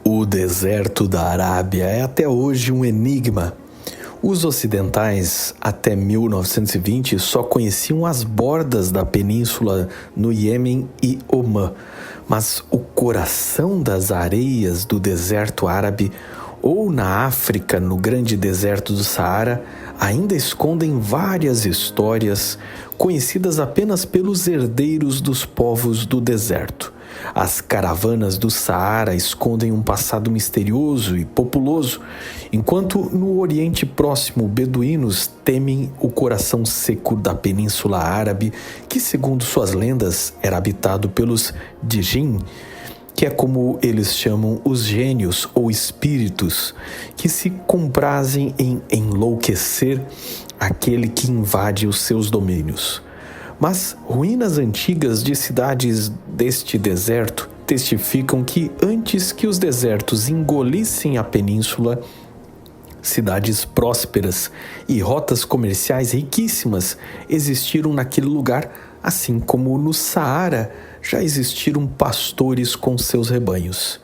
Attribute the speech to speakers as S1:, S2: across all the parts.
S1: O deserto da Arábia é até hoje um enigma. Os ocidentais, até 1920, só conheciam as bordas da península no Iêmen e Omã, mas o coração das areias do deserto árabe ou na África, no grande deserto do Saara, ainda escondem várias histórias conhecidas apenas pelos herdeiros dos povos do deserto. As caravanas do Saara escondem um passado misterioso e populoso, enquanto no Oriente Próximo beduínos temem o coração seco da Península Árabe, que, segundo suas lendas, era habitado pelos Djinn, que é como eles chamam os gênios ou espíritos, que se comprazem em enlouquecer aquele que invade os seus domínios. Mas ruínas antigas de cidades deste deserto testificam que antes que os desertos engolissem a península, cidades prósperas e rotas comerciais riquíssimas existiram naquele lugar, assim como no Saara já existiram pastores com seus rebanhos.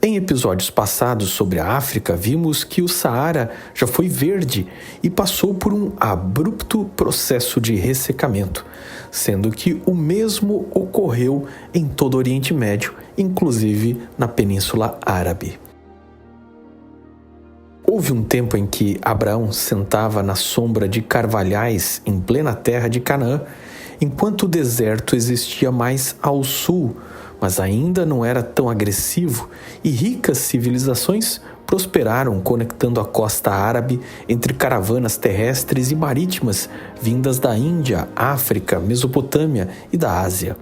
S1: Em episódios passados sobre a África, vimos que o Saara já foi verde e passou por um abrupto processo de ressecamento, sendo que o mesmo ocorreu em todo o Oriente Médio, inclusive na Península Árabe. Houve um tempo em que Abraão sentava na sombra de carvalhais em plena terra de Canaã, enquanto o deserto existia mais ao sul, mas ainda não era tão agressivo, e ricas civilizações prosperaram conectando a costa árabe entre caravanas terrestres e marítimas vindas da Índia, África, Mesopotâmia e da Ásia.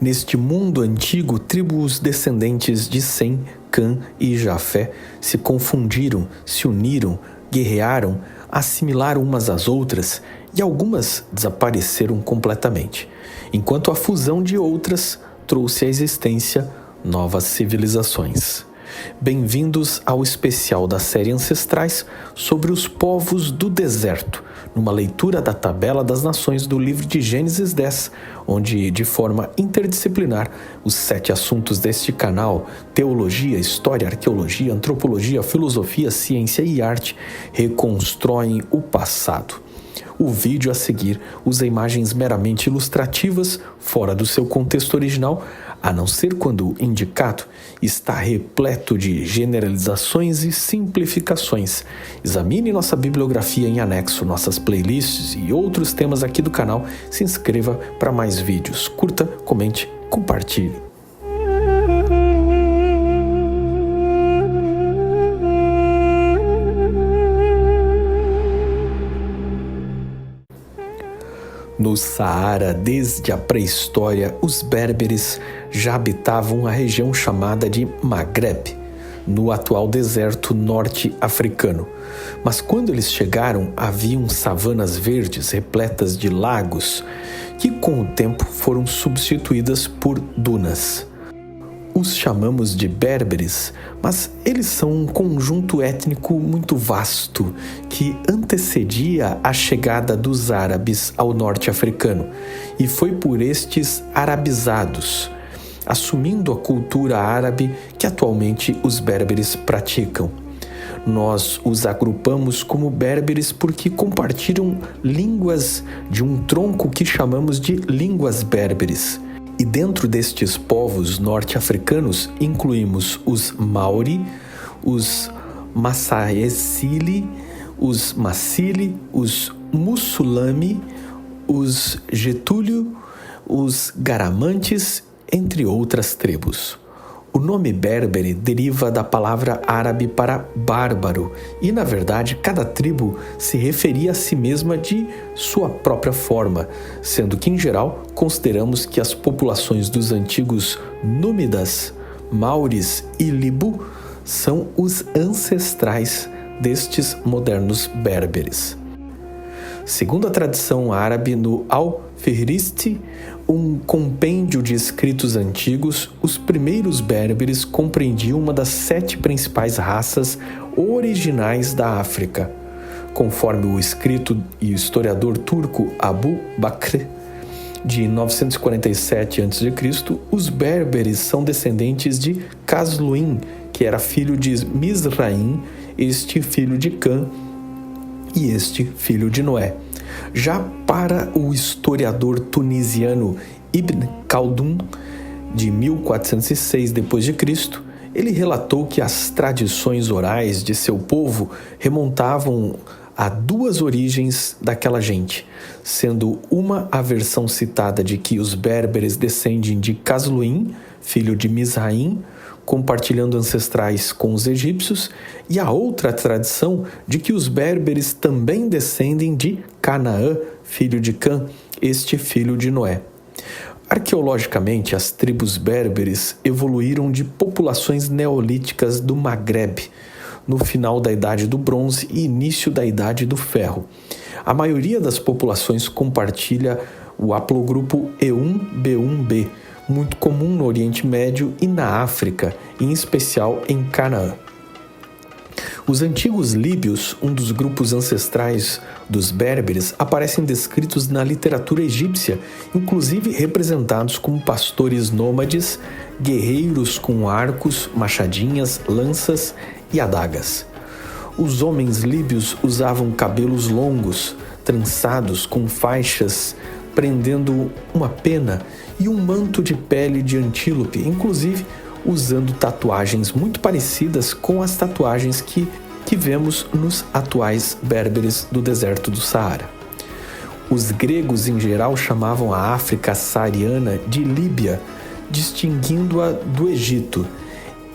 S1: Neste mundo antigo, tribos descendentes de Sem, Cã e Jafé se confundiram, se uniram, guerrearam, assimilaram umas às outras e algumas desapareceram completamente, enquanto a fusão de outras trouxe à existência novas civilizações. Bem-vindos ao especial da série Ancestrais sobre os povos do deserto, numa leitura da Tabela das Nações do livro de Gênesis 10, onde, de forma interdisciplinar, os 7 assuntos deste canal, teologia, história, arqueologia, antropologia, filosofia, ciência e arte, reconstroem o passado. O vídeo a seguir usa imagens meramente ilustrativas, fora do seu contexto original, a não ser quando indicado, está repleto de generalizações e simplificações. Examine nossa bibliografia em anexo, nossas playlists e outros temas aqui do canal. Se inscreva para mais vídeos. Curta, comente, compartilhe. No Saara, desde a pré-história, os berberes já habitavam a região chamada de Maghreb, no atual deserto norte-africano. Mas quando eles chegaram, haviam savanas verdes repletas de lagos, que com o tempo foram substituídas por dunas. Os chamamos de berberes, mas eles são um conjunto étnico muito vasto que antecedia a chegada dos árabes ao norte africano e foi por estes arabizados, assumindo a cultura árabe que atualmente os berberes praticam. Nós os agrupamos como berberes porque compartilham línguas de um tronco que chamamos de línguas berberes. E dentro destes povos norte-africanos incluímos os Maori, os Masaesili, os Masili, os Musulami, os Getúlio, os Garamantes, entre outras tribos. O nome berbere deriva da palavra árabe para bárbaro e, na verdade, cada tribo se referia a si mesma de sua própria forma, sendo que, em geral, consideramos que as populações dos antigos Númidas, Maures e Libu são os ancestrais destes modernos berberes. Segundo a tradição árabe, no Al-Fihrist, um compêndio de escritos antigos, os primeiros berberes compreendiam uma das 7 principais raças originais da África. Conforme o escrito e historiador turco Abu Bakr, de 947 a.C., os berberes são descendentes de Casluim, que era filho de Mizraim, este filho de Cã e este filho de Noé. Já para o historiador tunisiano Ibn Khaldun, de 1406 d.C., ele relatou que as tradições orais de seu povo remontavam a duas origens daquela gente, sendo uma a versão citada de que os berberes descendem de Casluim, filho de Mizraim, compartilhando ancestrais com os egípcios, e a outra tradição de que os berberes também descendem de Canaã, filho de Cã, este filho de Noé. Arqueologicamente, as tribos berberes evoluíram de populações neolíticas do Maghreb, no final da Idade do Bronze e início da Idade do Ferro. A maioria das populações compartilha o haplogrupo E1b1b, muito comum no Oriente Médio e na África, em especial em Canaã. Os antigos líbios, um dos grupos ancestrais dos berberes, aparecem descritos na literatura egípcia, inclusive representados como pastores nômades, guerreiros com arcos, machadinhas, lanças e adagas. Os homens líbios usavam cabelos longos, trançados com faixas, prendendo uma pena e um manto de pele de antílope, inclusive usando tatuagens muito parecidas com as tatuagens que vemos nos atuais berberes do deserto do Saara. Os gregos, em geral, chamavam a África saariana de Líbia, distinguindo-a do Egito,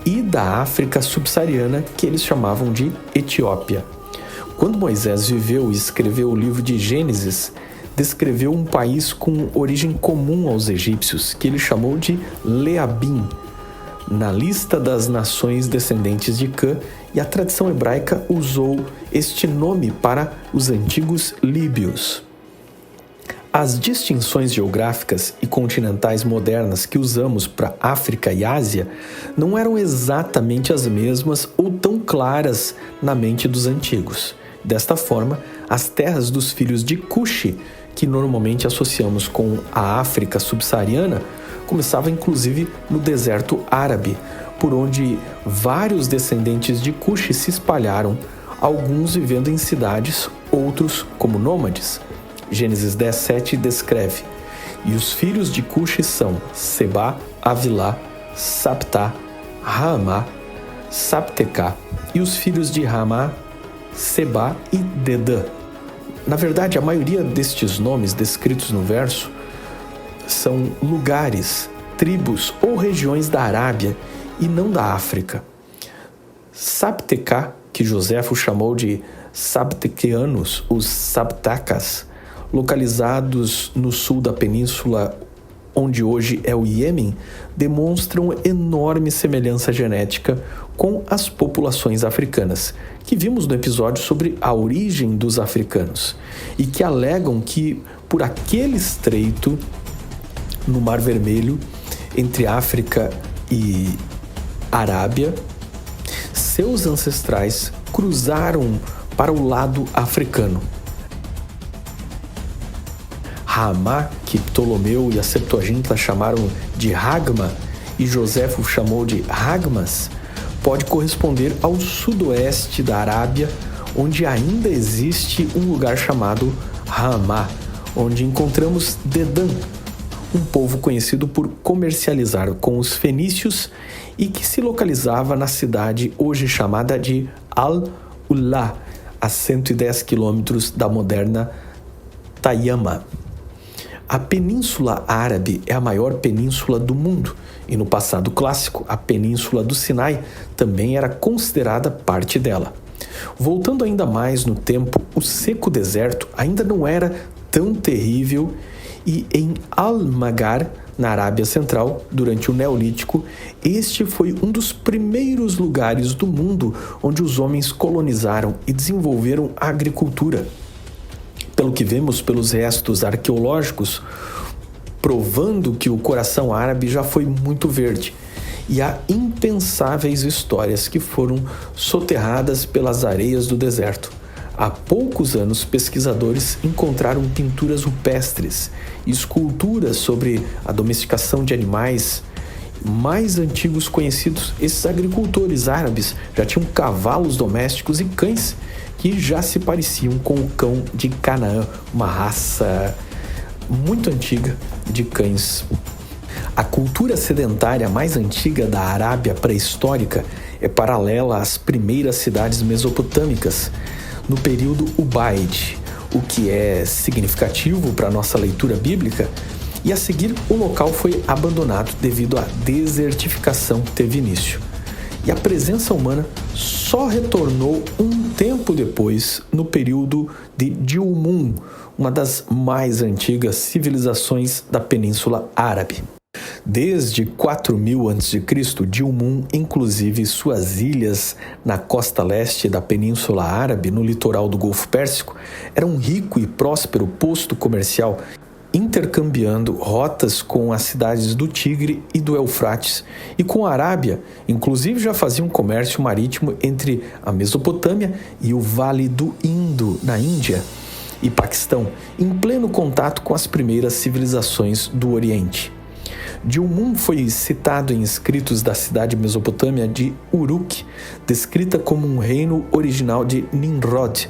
S1: e da África subsaariana, que eles chamavam de Etiópia. Quando Moisés viveu e escreveu o livro de Gênesis, descreveu um país com origem comum aos egípcios, que ele chamou de Leabim, na lista das nações descendentes de Cã, e a tradição hebraica usou este nome para os antigos líbios. As distinções geográficas e continentais modernas que usamos para África e Ásia não eram exatamente as mesmas ou tão claras na mente dos antigos. Desta forma, as terras dos filhos de Cuxi, que normalmente associamos com a África subsaariana, começava inclusive no deserto árabe, por onde vários descendentes de Cuxi se espalharam, alguns vivendo em cidades, outros como nômades. Gênesis 10:7 descreve: e os filhos de Cuxi são Sebá, Avilá, Saptá, Raamá, Saptecá, e os filhos de Raamá, Sebá e Dedã. Na verdade, a maioria destes nomes descritos no verso são lugares, tribos ou regiões da Arábia e não da África. Saptecá, que Joséfo chamou de Sabtequeanos, os Sabtacas, localizados no sul da península, onde hoje é o Iêmen, demonstram enorme semelhança genética com as populações africanas, que vimos no episódio sobre a origem dos africanos, e que alegam que por aquele estreito no Mar Vermelho, entre África e Arábia, seus ancestrais cruzaram para o lado africano. Raamá, que Ptolomeu e a Septuaginta chamaram de Ragma e Joséfo chamou de Ragmas, pode corresponder ao sudoeste da Arábia, onde ainda existe um lugar chamado Raamá, onde encontramos Dedã, um povo conhecido por comercializar com os fenícios e que se localizava na cidade hoje chamada de Al-Ula, a 110 quilômetros da moderna Tayama. A Península Árabe é a maior península do mundo e no passado clássico a Península do Sinai também era considerada parte dela. Voltando ainda mais no tempo, o seco deserto ainda não era tão terrível e em Al-Magar, na Arábia Central, durante o Neolítico, este foi um dos primeiros lugares do mundo onde os homens colonizaram e desenvolveram a agricultura. Pelo que vemos pelos restos arqueológicos, provando que o coração árabe já foi muito verde, e há impensáveis histórias que foram soterradas pelas areias do deserto. Há poucos anos, pesquisadores encontraram pinturas rupestres e esculturas sobre a domesticação de animais mais antigos conhecidos. Esses agricultores árabes já tinham cavalos domésticos e cães que já se pareciam com o cão de Canaã, uma raça muito antiga de cães. A cultura sedentária mais antiga da Arábia pré-histórica é paralela às primeiras cidades mesopotâmicas no período Ubaide, o que é significativo para a nossa leitura bíblica, e a seguir o local foi abandonado devido à desertificação que teve início. E a presença humana só retornou um tempo depois, no período de Dilmun, uma das mais antigas civilizações da Península Árabe. Desde 4000 a.C., Dilmun, inclusive suas ilhas na costa leste da Península Árabe, no litoral do Golfo Pérsico, era um rico e próspero posto comercial, intercambiando rotas com as cidades do Tigre e do Eufrates, e com a Arábia, inclusive já fazia um comércio marítimo entre a Mesopotâmia e o Vale do Indo, na Índia e Paquistão, em pleno contato com as primeiras civilizações do Oriente. Dilmun foi citado em escritos da cidade mesopotâmia de Uruk, descrita como um reino original de Nimrod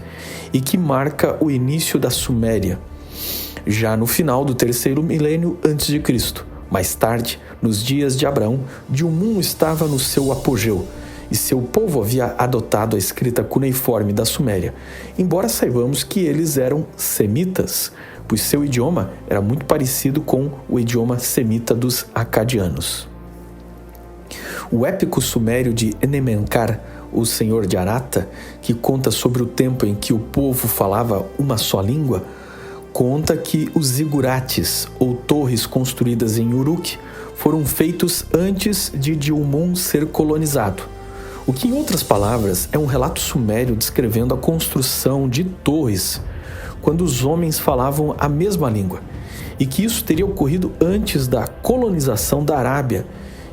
S1: e que marca o início da Suméria, já no final do terceiro milênio antes de Cristo. Mais tarde, nos dias de Abraão, Dilmun estava no seu apogeu e seu povo havia adotado a escrita cuneiforme da Suméria, embora saibamos que eles eram semitas, pois seu idioma era muito parecido com o idioma semita dos acadianos. O épico sumério de Enemenkar, o Senhor de Arata, que conta sobre o tempo em que o povo falava uma só língua, conta que os zigurates, ou torres construídas em Uruk, foram feitos antes de Dilmun ser colonizado, o que, em outras palavras, é um relato sumério descrevendo a construção de torres quando os homens falavam a mesma língua, e que isso teria ocorrido antes da colonização da Arábia,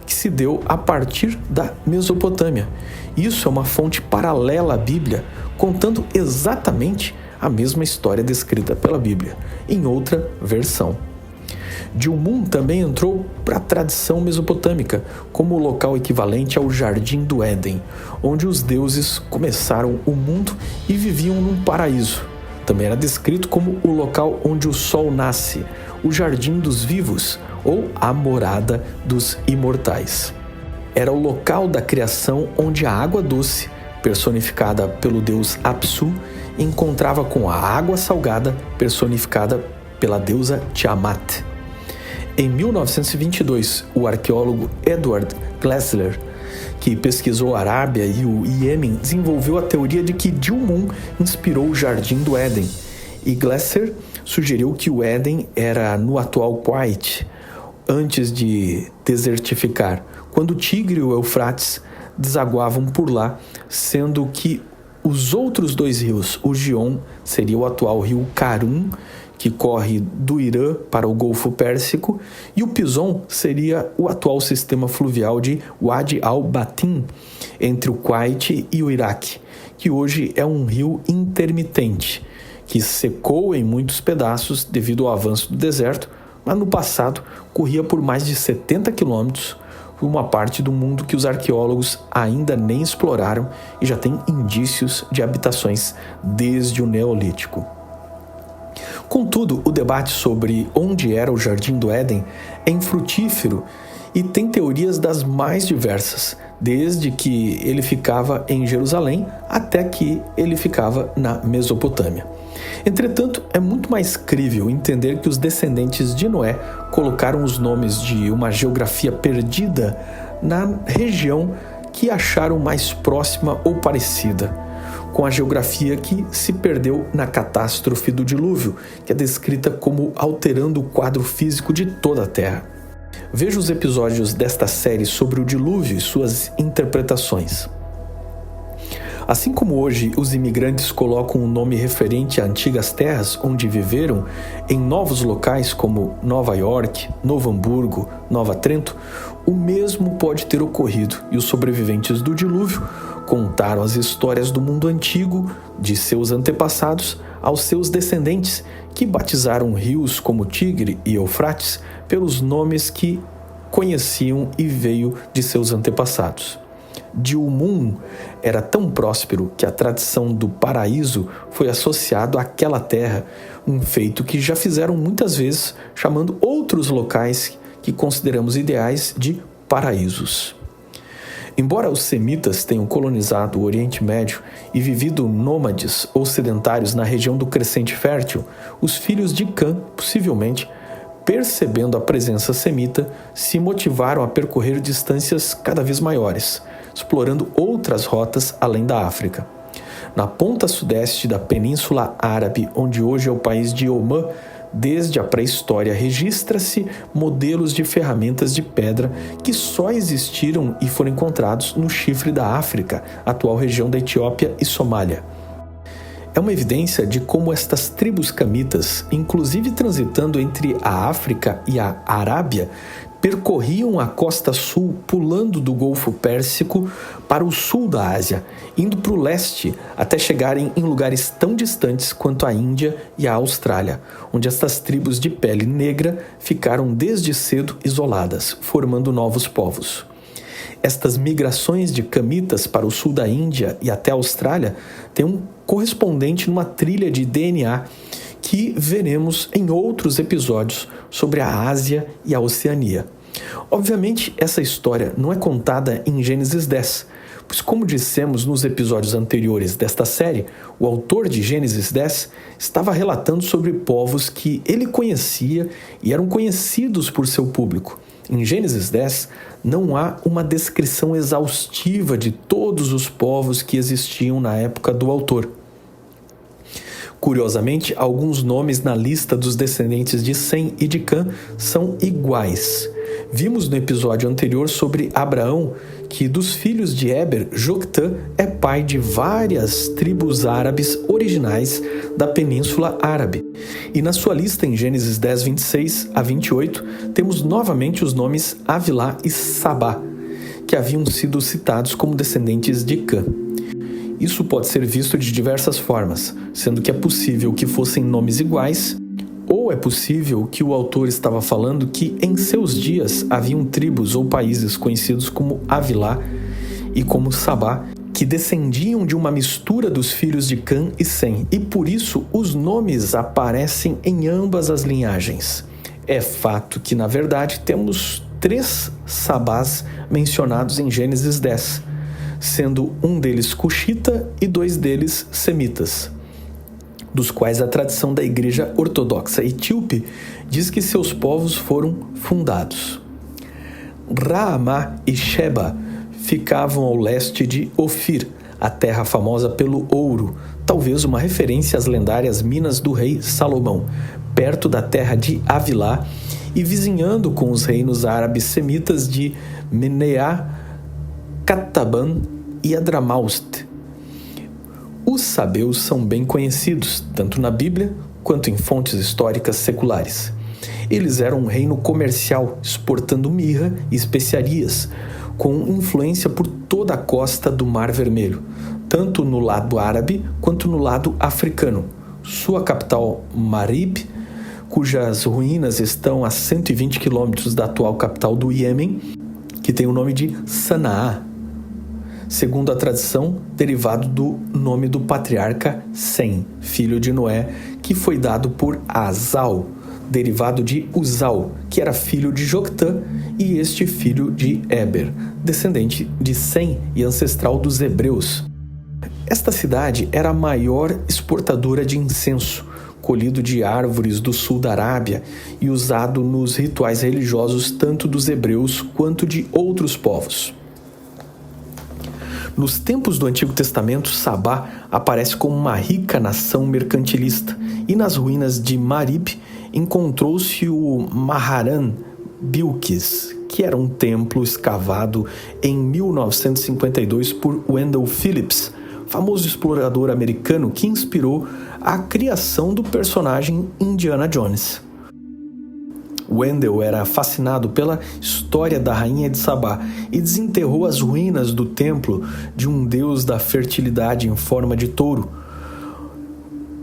S1: que se deu a partir da Mesopotâmia. Isso é uma fonte paralela à Bíblia, contando exatamente a mesma história descrita pela Bíblia, em outra versão. Dilmun também entrou para a tradição mesopotâmica como o local equivalente ao Jardim do Éden, onde os deuses começaram o mundo e viviam num paraíso. Também era descrito como o local onde o sol nasce, o Jardim dos Vivos ou a morada dos imortais. Era o local da criação onde a água doce, personificada pelo deus Apsu, encontrava com a água salgada, personificada pela deusa Tiamat. Em 1922, o arqueólogo Edward Glassler, que pesquisou a Arábia e o Iêmen, desenvolveu a teoria de que Dilmun inspirou o Jardim do Éden, e Glassler sugeriu que o Éden era no atual Kuwait, antes de desertificar, quando o Tigre e o Eufrates desaguavam por lá, sendo que os outros dois rios, o Gion seria o atual rio Karun, que corre do Irã para o Golfo Pérsico, e o Pison seria o atual sistema fluvial de Wadi al-Batin, entre o Kuwait e o Iraque, que hoje é um rio intermitente, que secou em muitos pedaços devido ao avanço do deserto, mas no passado corria por mais de 70 quilômetros, uma parte do mundo que os arqueólogos ainda nem exploraram e já tem indícios de habitações desde o Neolítico. Contudo, o debate sobre onde era o Jardim do Éden é infrutífero e tem teorias das mais diversas, desde que ele ficava em Jerusalém até que ele ficava na Mesopotâmia. Entretanto, é muito mais crível entender que os descendentes de Noé colocaram os nomes de uma geografia perdida na região que acharam mais próxima ou parecida com a geografia que se perdeu na catástrofe do dilúvio, que é descrita como alterando o quadro físico de toda a Terra. Veja os episódios desta série sobre o dilúvio e suas interpretações. Assim como hoje os imigrantes colocam um nome referente a antigas terras onde viveram em novos locais como Nova York, Novo Hamburgo, Nova Trento, o mesmo pode ter ocorrido e os sobreviventes do dilúvio contaram as histórias do mundo antigo de seus antepassados aos seus descendentes, que batizaram rios como Tigre e Eufrates pelos nomes que conheciam e veio de seus antepassados. Dilmun era tão próspero que a tradição do paraíso foi associado àquela terra, um feito que já fizeram muitas vezes, chamando outros locais que consideramos ideais de paraísos. Embora os semitas tenham colonizado o Oriente Médio e vivido nômades ou sedentários na região do Crescente Fértil, os filhos de Cã, possivelmente, percebendo a presença semita, se motivaram a percorrer distâncias cada vez maiores, explorando outras rotas além da África. Na ponta sudeste da Península Árabe, onde hoje é o país de Omã, desde a pré-história registra-se modelos de ferramentas de pedra que só existiram e foram encontrados no chifre da África, atual região da Etiópia e Somália. É uma evidência de como estas tribos camitas, inclusive transitando entre a África e a Arábia, percorriam a costa sul pulando do Golfo Pérsico para o sul da Ásia, indo para o leste até chegarem em lugares tão distantes quanto a Índia e a Austrália, onde estas tribos de pele negra ficaram desde cedo isoladas, formando novos povos. Estas migrações de camitas para o sul da Índia e até a Austrália têm um correspondente numa trilha de DNA que veremos em outros episódios sobre a Ásia e a Oceania. Obviamente, essa história não é contada em Gênesis 10, pois, como dissemos nos episódios anteriores desta série, o autor de Gênesis 10 estava relatando sobre povos que ele conhecia e eram conhecidos por seu público. Em Gênesis 10, não há uma descrição exaustiva de todos os povos que existiam na época do autor. Curiosamente, alguns nomes na lista dos descendentes de Sem e de Cã são iguais. Vimos no episódio anterior sobre Abraão que dos filhos de Éber, Joctã é pai de várias tribos árabes originais da Península Árabe. E na sua lista em Gênesis 10, 26 a 28, temos novamente os nomes Avilá e Sabá, que haviam sido citados como descendentes de Cã. Isso pode ser visto de diversas formas, sendo que é possível que fossem nomes iguais, ou é possível que o autor estava falando que em seus dias haviam tribos ou países conhecidos como Avilá e como Sabá, que descendiam de uma mistura dos filhos de Cã e Sem, e por isso os nomes aparecem em ambas as linhagens. É fato que, na verdade, temos 3 Sabás mencionados em Gênesis 10, sendo um deles cuxita e 2 deles semitas, dos quais a tradição da Igreja Ortodoxa Etíope diz que seus povos foram fundados. Raamá e Sheba ficavam ao leste de Ofir, a terra famosa pelo ouro, talvez uma referência às lendárias minas do rei Salomão, perto da terra de Avilá e vizinhando com os reinos árabes semitas de Meneá, Cataban e Adramaust. Os sabeus são bem conhecidos, tanto na Bíblia quanto em fontes históricas seculares. Eles eram um reino comercial, exportando mirra e especiarias, com influência por toda a costa do Mar Vermelho, tanto no lado árabe quanto no lado africano. Sua capital, Marib, cujas ruínas estão a 120 quilômetros da atual capital do Iêmen, que tem o nome de Sanaá, segundo a tradição, derivado do nome do patriarca Sem, filho de Noé, que foi dado por Azal, derivado de Uzal, que era filho de Joctã, e este filho de Éber, descendente de Sem e ancestral dos hebreus. Esta cidade era a maior exportadora de incenso, colhido de árvores do sul da Arábia e usado nos rituais religiosos tanto dos hebreus quanto de outros povos. Nos tempos do Antigo Testamento, Sabá aparece como uma rica nação mercantilista, e nas ruínas de Marib encontrou-se o Maharan Bilquis, que era um templo escavado em 1952 por Wendell Phillips, famoso explorador americano que inspirou a criação do personagem Indiana Jones. Wendell era fascinado pela história da rainha de Sabá e desenterrou as ruínas do templo de um deus da fertilidade em forma de touro,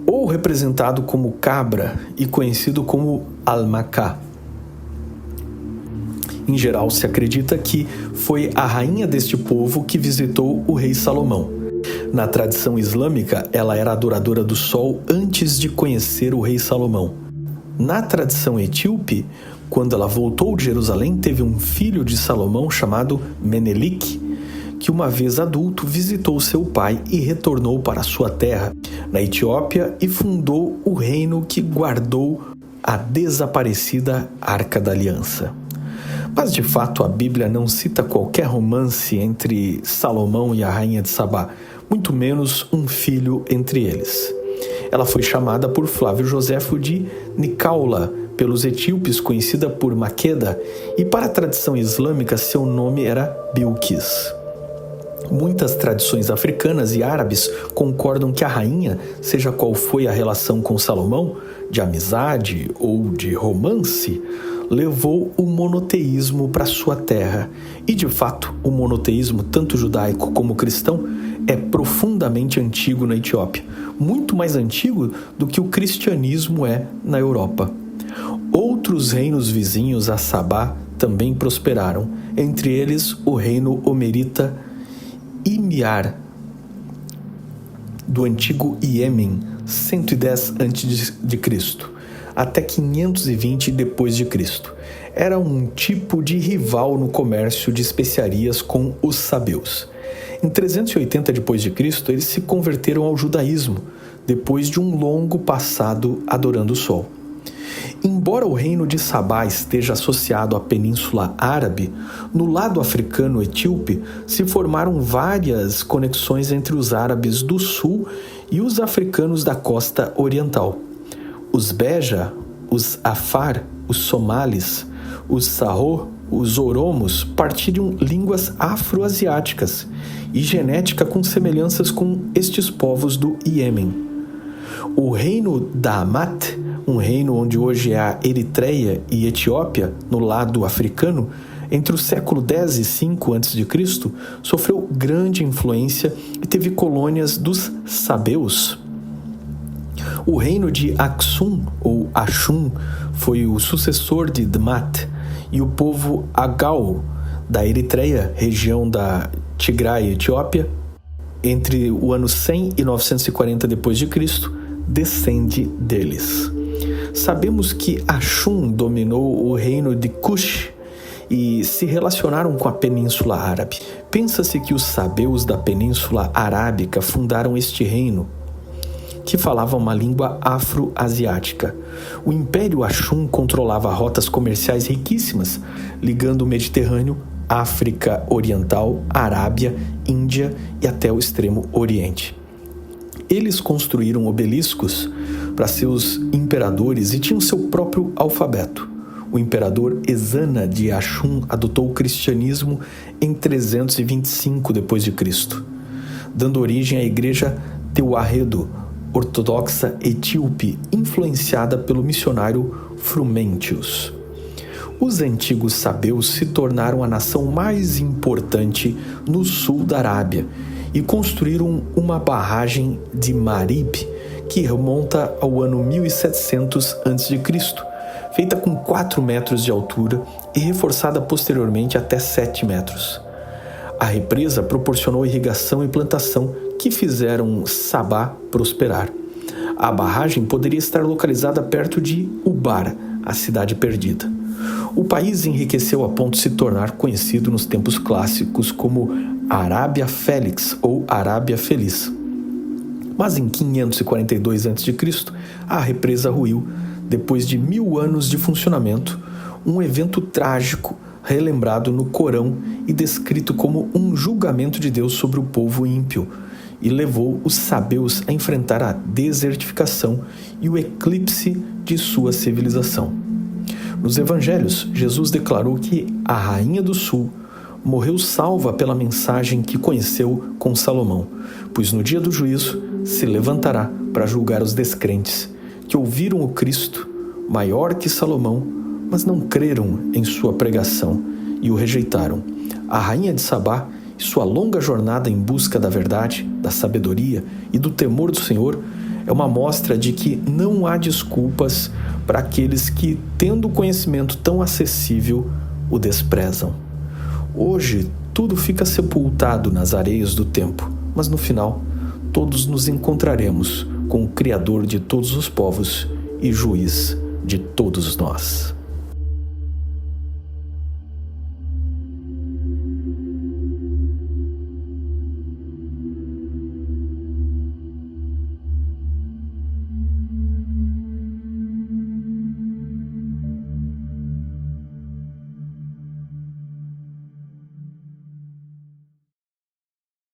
S1: ou representado como cabra e conhecido como Almacá. Em geral, se acredita que foi a rainha deste povo que visitou o rei Salomão. Na tradição islâmica, ela era adoradora do sol antes de conhecer o rei Salomão. Na tradição etíope, quando ela voltou de Jerusalém, teve um filho de Salomão chamado Menelik, que uma vez adulto visitou seu pai e retornou para sua terra, na Etiópia, e fundou o reino que guardou a desaparecida Arca da Aliança. Mas, de fato, a Bíblia não cita qualquer romance entre Salomão e a rainha de Sabá, muito menos um filho entre eles. Ela foi chamada por Flávio Joséfo de Nicaula, pelos etíopes conhecida por Maqueda, e para a tradição islâmica seu nome era Bilquis. Muitas tradições africanas e árabes concordam que a rainha, seja qual foi a relação com Salomão, de amizade ou de romance, levou o monoteísmo para sua terra. E, de fato, o monoteísmo, tanto judaico como cristão, é profundamente antigo na Etiópia, muito mais antigo do que o cristianismo é na Europa. Outros reinos vizinhos a Sabá também prosperaram, entre eles o reino homerita Imiar, do antigo Iêmen, 110 a.C., até 520 d.C. Era um tipo de rival no comércio de especiarias com os sabeus. Em 380 d.C., eles se converteram ao judaísmo, depois de um longo passado adorando o sol. Embora o reino de Sabá esteja associado à Península Árabe, no lado africano etíope se formaram várias conexões entre os árabes do sul e os africanos da costa oriental. Os Beja, os Afar, os Somalis, os Sarro, os Oromos partilham línguas afro-asiáticas e genética com semelhanças com estes povos do Iêmen. O reino da Amat, um reino onde hoje é a Eritreia e Etiópia, no lado africano, entre o século X e V a.C., sofreu grande influência e teve colônias dos sabeus. O reino de Aksum, ou Ashum, foi o sucessor de Dmat, e o povo Agau, da Eritreia, região da Tigray, Etiópia, entre o ano 100 e 940 d.C., descende deles. Sabemos que Ashum dominou o reino de Cush e se relacionaram com a Península Árabe. Pensa-se que os sabeus da Península Arábica fundaram este reino, que falava uma língua afro-asiática. O Império Ashum controlava rotas comerciais riquíssimas, ligando o Mediterrâneo, África Oriental, Arábia, Índia e até o Extremo Oriente. Eles construíram obeliscos para seus imperadores e tinham seu próprio alfabeto. O imperador Ezana de Ashum adotou o cristianismo em 325 d.C., dando origem à igreja Tewahedo, ortodoxa etíope, influenciada pelo missionário Frumentius. Os antigos sabeus se tornaram a nação mais importante no sul da Arábia e construíram uma barragem de Marib, que remonta ao ano 1700 a.C., feita com 4 metros de altura e reforçada posteriormente até 7 metros. A represa proporcionou irrigação e plantação que fizeram Sabá prosperar. A barragem poderia estar localizada perto de Ubar, a cidade perdida. O país enriqueceu a ponto de se tornar conhecido nos tempos clássicos como Arábia Félix ou Arábia Feliz. Mas em 542 a.C., a represa ruiu. Depois de 1000 anos de funcionamento, um evento trágico relembrado no Corão e descrito como um julgamento de Deus sobre o povo ímpio, e levou os sabeus a enfrentar a desertificação e o eclipse de sua civilização. Nos evangelhos, Jesus declarou que a rainha do sul morreu salva pela mensagem que conheceu com Salomão, pois no dia do juízo se levantará para julgar os descrentes, que ouviram o Cristo, maior que Salomão, mas não creram em sua pregação e o rejeitaram. A rainha de Sabá e sua longa jornada em busca da verdade, da sabedoria e do temor do Senhor é uma mostra de que não há desculpas para aqueles que, tendo o conhecimento tão acessível, o desprezam. Hoje, tudo fica sepultado nas areias do tempo, mas no final, todos nos encontraremos com o Criador de todos os povos e Juiz de todos nós.